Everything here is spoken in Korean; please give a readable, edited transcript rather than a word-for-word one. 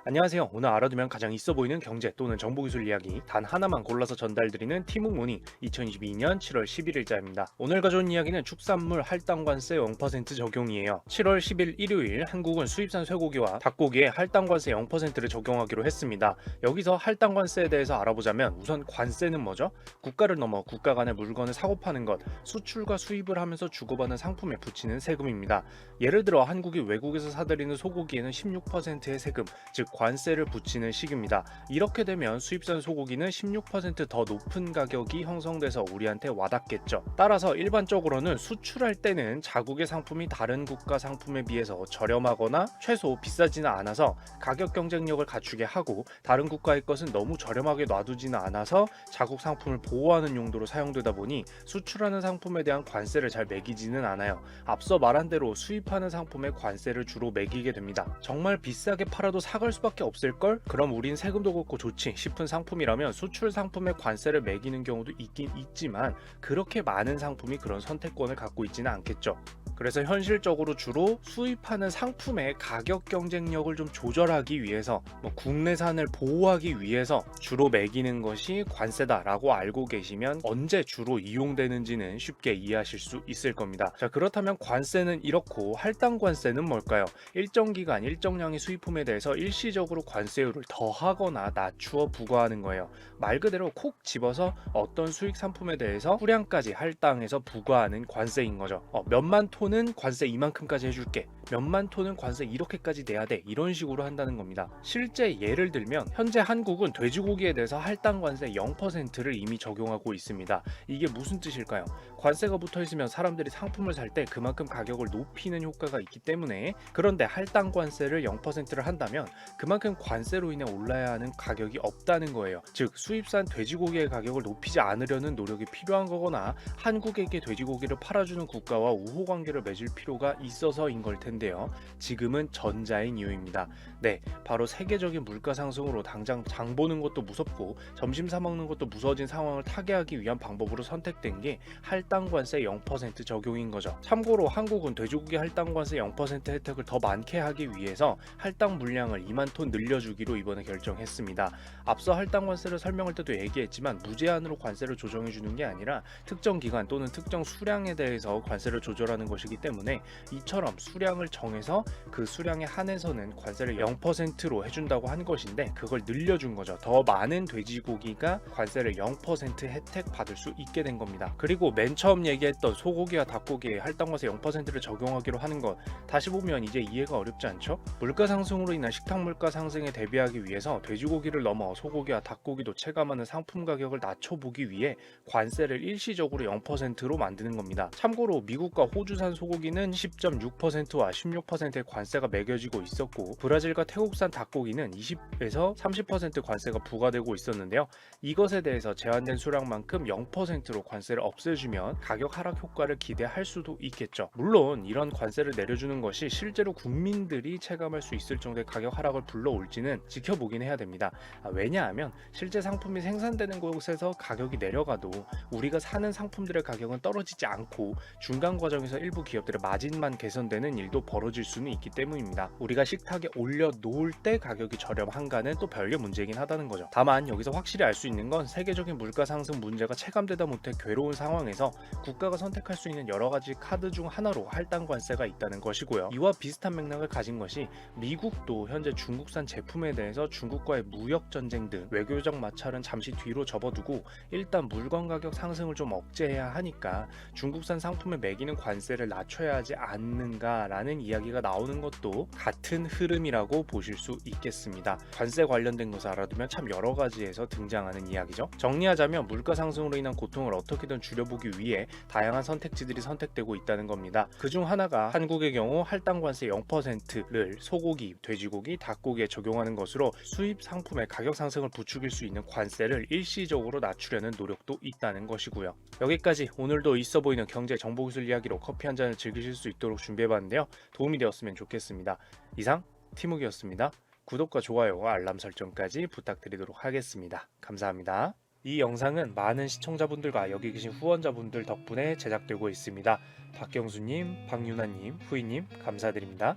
안녕하세요. 오늘 알아두면 가장 있어 보이는 경제 또는 정보기술 이야기 단 하나만 골라서 전달드리는 티묵모닝 2022년 7월 11일자입니다. 오늘 가져온 이야기는 축산물 할당관세 0% 적용이에요. 7월 10일 일요일 한국은 수입산 쇠고기와 닭고기에 할당관세 0%를 적용하기로 했습니다. 여기서 할당관세에 대해서 알아보자면 우선 관세는 뭐죠? 국가를 넘어 국가 간의 물건을 사고 파는 것, 수출과 수입을 하면서 주고받는 상품에 붙이는 세금입니다. 예를 들어 한국이 외국에서 사들이는 소고기에는 16%의 세금, 즉 관세를 붙이는 식입니다. 이렇게 되면 수입산 소고기는 16%더 높은 가격이 형성돼서 우리한테 와닿겠죠. 따라서 일반적으로는 수출할 때는 자국의 상품이 다른 국가 상품에 비해서 저렴하거나 최소 비싸지는 않아서 가격 경쟁력을 갖추게 하고, 다른 국가의 것은 너무 저렴하게 놔두지는 않아서 자국 상품을 보호하는 용도로 사용되다 보니 수출하는 상품에 대한 관세를 잘 매기지는 않아요. 앞서 말한 대로 수입하는 상품에 관세를 주로 매기게 됩니다. 정말 비싸게 팔아도 사갈 수밖에 없을걸? 그럼 우린 세금도 걷고 좋지 싶은 상품이라면 수출 상품에 관세를 매기는 경우도 있긴 있지만, 그렇게 많은 상품이 그런 선택권을 갖고 있지는 않겠죠. 그래서 현실적으로 주로 수입하는 상품의 가격 경쟁력을 좀 조절하기 위해서, 국내산을 보호하기 위해서 주로 매기는 것이 관세다라고 알고 계시면 언제 주로 이용되는지는 쉽게 이해하실 수 있을 겁니다. 자, 그렇다면 관세는 이렇고 할당 관세는 뭘까요? 일정 기간 일정량의 수입품에 대해서 일시적으로 관세율을 더하거나 낮추어 부과하는 거예요. 말 그대로 콕 집어서 어떤 수익 상품에 대해서 후량까지 할당해서 부과하는 관세인 거죠. 몇만 톤은 관세 이만큼까지 해줄게, 몇만 톤은 관세 이렇게까지 내야 돼, 이런 식으로 한다는 겁니다. 실제 예를 들면 현재 한국은 돼지고기에 대해서 할당 관세 0%를 이미 적용하고 있습니다. 이게 무슨 뜻일까요? 관세가 붙어 있으면 사람들이 상품을 살 때 그만큼 가격을 높이는 효과가 있기 때문에, 그런데 할당 관세를 0%를 한다면 그만큼 관세로 인해 올라야 하는 가격이 없다는 거예요. 즉 수입산 돼지고기의 가격을 높이지 않으려는 노력이 필요한 거거나 한국에게 돼지고기를 팔아주는 국가와 우호 관계를 맺을 필요가 있어서인 걸 텐데요. 지금은 전자인 이유입니다. 네, 바로 세계적인 물가 상승으로 당장 장 보는 것도 무섭고 점심 사 먹는 것도 무서워진 상황을 타개하기 위한 방법으로 선택된 게 할당 관세 0% 적용인 거죠. 참고로 한국은 돼지고기 할당 관세 0% 혜택을 더 많게 하기 위해서 할당 물량을 2만 톤 늘려주기로 이번에 결정했습니다. 앞서 할당 관세를 설명할 때도 얘기했지만 무제한으로 관세를 조정해 주는 게 아니라 특정 기간 또는 특정 수량에 대해서 관세를 조절하는 것이기 때문에, 이처럼 수량을 정해서 그 수량에 한해서는 관세를 0%로 해준다고 한 것인데 그걸 늘려준 거죠. 더 많은 돼지고기가 관세를 0% 혜택 받을 수 있게 된 겁니다. 그리고 맨 처음 얘기했던 소고기와 닭고기에 할당관세 0%를 적용하기로 하는 것, 다시 보면 이제 이해가 어렵지 않죠? 물가 상승으로 인한 식탁 물가 상승에 대비하기 위해서 돼지고기를 넘어 소고기와 닭고기도 체감하는 상품 가격을 낮춰보기 위해 관세를 일시적으로 0%로 만드는 겁니다. 참고로 미국과 호주산 소고기는 10.6%와 16%의 관세가 매겨지고 있었고, 브라질과 태국산 닭고기는 20에서 30% 관세가 부과되고 있었는데요. 이것에 대해서 제한된 수량만큼 0%로 관세를 없애주면 가격 하락 효과를 기대할 수도 있겠죠. 물론 이런 관세를 내려주는 것이 실제로 국민들이 체감할 수 있을 정도의 가격 하락을 불러올지는 지켜보긴 해야 됩니다. 왜냐하면 실제 상품이 생산되는 곳에서 가격이 내려가도 우리가 사는 상품들의 가격은 떨어지지 않고 중간 과정에서 일부 기업들의 마진만 개선되는 일도 벌어질 수는 있기 때문입니다. 우리가 식탁에 올려놓을 때 가격이 저렴한가는 또 별개 문제이긴 하다는 거죠. 다만 여기서 확실히 알 수 있는 건 세계적인 물가 상승 문제가 체감되다 못해 괴로운 상황에서 국가가 선택할 수 있는 여러 가지 카드 중 하나로 할당 관세가 있다는 것이고요. 이와 비슷한 맥락을 가진 것이 미국도 현재 중국산 제품에 대해서 중국과의 무역 전쟁 등 외교적 마찰은 잠시 뒤로 접어두고 일단 물건 가격 상승을 좀 억제해야 하니까 중국산 상품에 매기는 관세를 낮춰야 하지 않는가라는 이야기가 나오는 것도 같은 흐름이라고 보실 수 있겠습니다. 관세 관련된 것을 알아두면 참 여러 가지에서 등장하는 이야기죠. 정리하자면 물가 상승으로 인한 고통을 어떻게든 줄여보기 위해 다양한 선택지들이 선택되고 있다는 겁니다. 그중 하나가 한국의 경우 할당 관세 0%를 소고기, 돼지고기, 닭고기에 적용하는 것으로 수입 상품의 가격 상승을 부추길 수 있는 관세를 일시적으로 낮추려는 노력도 있다는 것이고요. 여기까지 오늘도 있어 보이는 경제 정보기술 이야기로 커피 한 잔을 즐기실 수 있도록 준비해봤는데요. 도움이 되었으면 좋겠습니다. 이상 티묵이었습니다. 구독과 좋아요와 알람 설정까지 부탁드리도록 하겠습니다. 감사합니다. 이 영상은 많은 시청자분들과 여기 계신 후원자분들 덕분에 제작되고 있습니다. 박경수님, 박유나님, 후이님 감사드립니다.